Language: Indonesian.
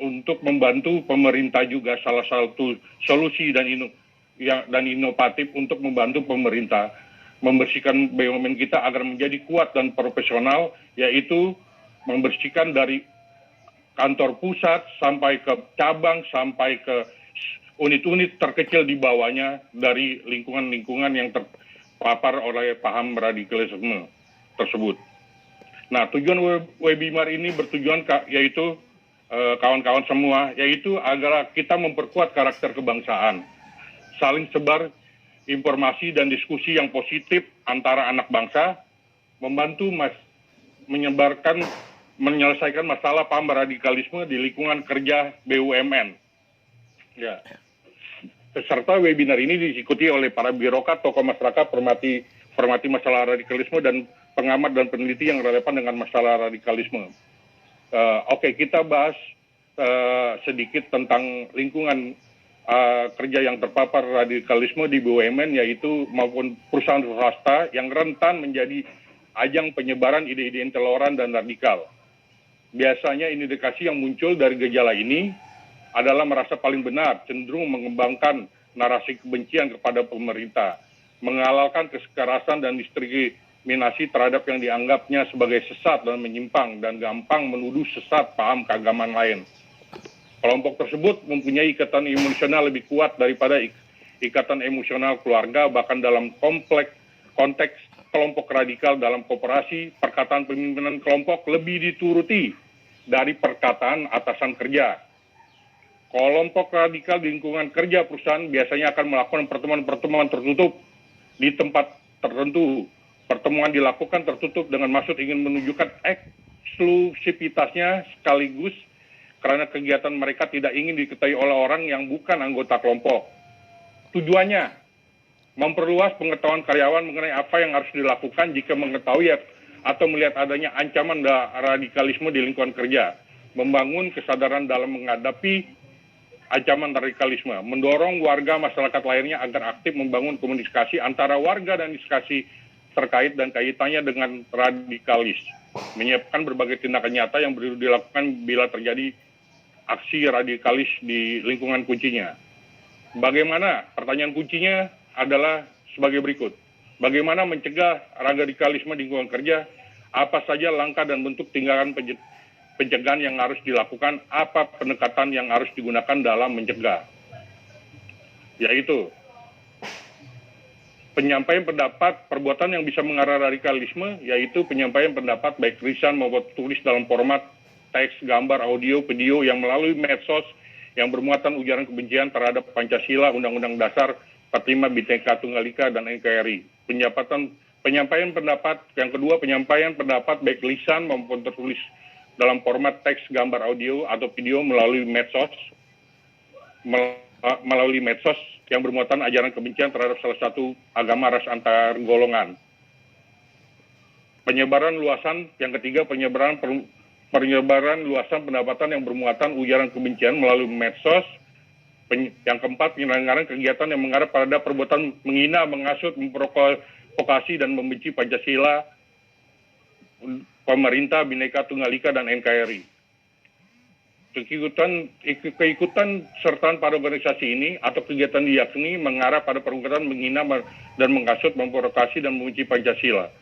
untuk membantu pemerintah juga salah satu solusi dan inovatif untuk membantu pemerintah membersihkan BUMN kita agar menjadi kuat dan profesional, yaitu membersihkan dari kantor pusat sampai ke cabang, sampai ke unit-unit terkecil di bawahnya dari lingkungan-lingkungan yang terpapar oleh paham radikalisme tersebut. Nah, tujuan webinar ini bertujuan yaitu kawan-kawan semua, yaitu agar kita memperkuat karakter kebangsaan, saling sebar informasi dan diskusi yang positif antara anak bangsa, membantu menyelesaikan masalah paham radikalisme di lingkungan kerja BUMN. Ya. Peserta webinar ini diikuti oleh para birokrat, tokoh masyarakat, permati masalah radikalisme, dan pengamat dan peneliti yang relevan dengan masalah radikalisme. Oke, kita bahas sedikit tentang lingkungan kerja yang terpapar radikalisme di BUMN, yaitu maupun perusahaan swasta yang rentan menjadi ajang penyebaran ide-ide intoleran dan radikal. Biasanya indikasi yang muncul dari gejala ini adalah merasa paling benar, cenderung mengembangkan narasi kebencian kepada pemerintah, menghalalkan kekerasan dan diskriminasi terhadap yang dianggapnya sebagai sesat dan menyimpang, dan gampang menuduh sesat paham keagamaan lain. Kelompok tersebut mempunyai ikatan emosional lebih kuat daripada ikatan emosional keluarga, bahkan dalam konteks kelompok radikal dalam koperasi, perkataan pimpinan kelompok lebih dituruti dari perkataan atasan kerja. Kelompok radikal di lingkungan kerja perusahaan biasanya akan melakukan pertemuan-pertemuan tertutup di tempat tertentu. Pertemuan dilakukan tertutup dengan maksud ingin menunjukkan eksklusivitasnya, sekaligus karena kegiatan mereka tidak ingin diketahui oleh orang yang bukan anggota kelompok. Tujuannya memperluas pengetahuan karyawan mengenai apa yang harus dilakukan jika mengetahui atau melihat adanya ancaman radikalisme di lingkungan kerja, membangun kesadaran dalam menghadapi ancaman radikalisme, mendorong warga masyarakat lainnya agar aktif membangun komunikasi antara warga dan diskusi terkait dan kaitannya dengan radikalis, menyiapkan berbagai tindakan nyata yang dilakukan bila terjadi aksi radikalis di lingkungan kuncinya. Bagaimana? Pertanyaan kuncinya adalah sebagai berikut. Bagaimana mencegah radikalisme di lingkungan kerja? Apa saja langkah dan bentuk tindakan pencegahan yang harus dilakukan? Apa pendekatan yang harus digunakan dalam mencegah? Yaitu penyampaian pendapat, perbuatan yang bisa mengarah radikalisme, yaitu penyampaian pendapat baik tulisan maupun tulis dalam format teks, gambar, audio, video yang melalui medsos yang bermuatan ujaran kebencian terhadap Pancasila, Undang-Undang Dasar 45, Bhinneka Tunggal Ika, dan NKRI. Penyampaian pendapat yang kedua, penyampaian pendapat baik lisan maupun tertulis dalam format teks, gambar, audio, atau video melalui medsos yang bermuatan ajaran kebencian terhadap salah satu agama, ras, antar golongan. Penyebaran luasan yang ketiga, penyebaran luasan pendapatan yang bermuatan ujaran kebencian melalui medsos. Yang keempat, penyelenggaraan kegiatan yang mengarah pada perbuatan menghina, menghasut, memprovokasi, dan membenci Pancasila, pemerintah, Bhinneka Tunggal Ika, dan NKRI. Keikutan sertaan pada organisasi ini atau kegiatan diyakini mengarah pada perbuatan menghina dan menghasut, memprovokasi, dan membenci Pancasila.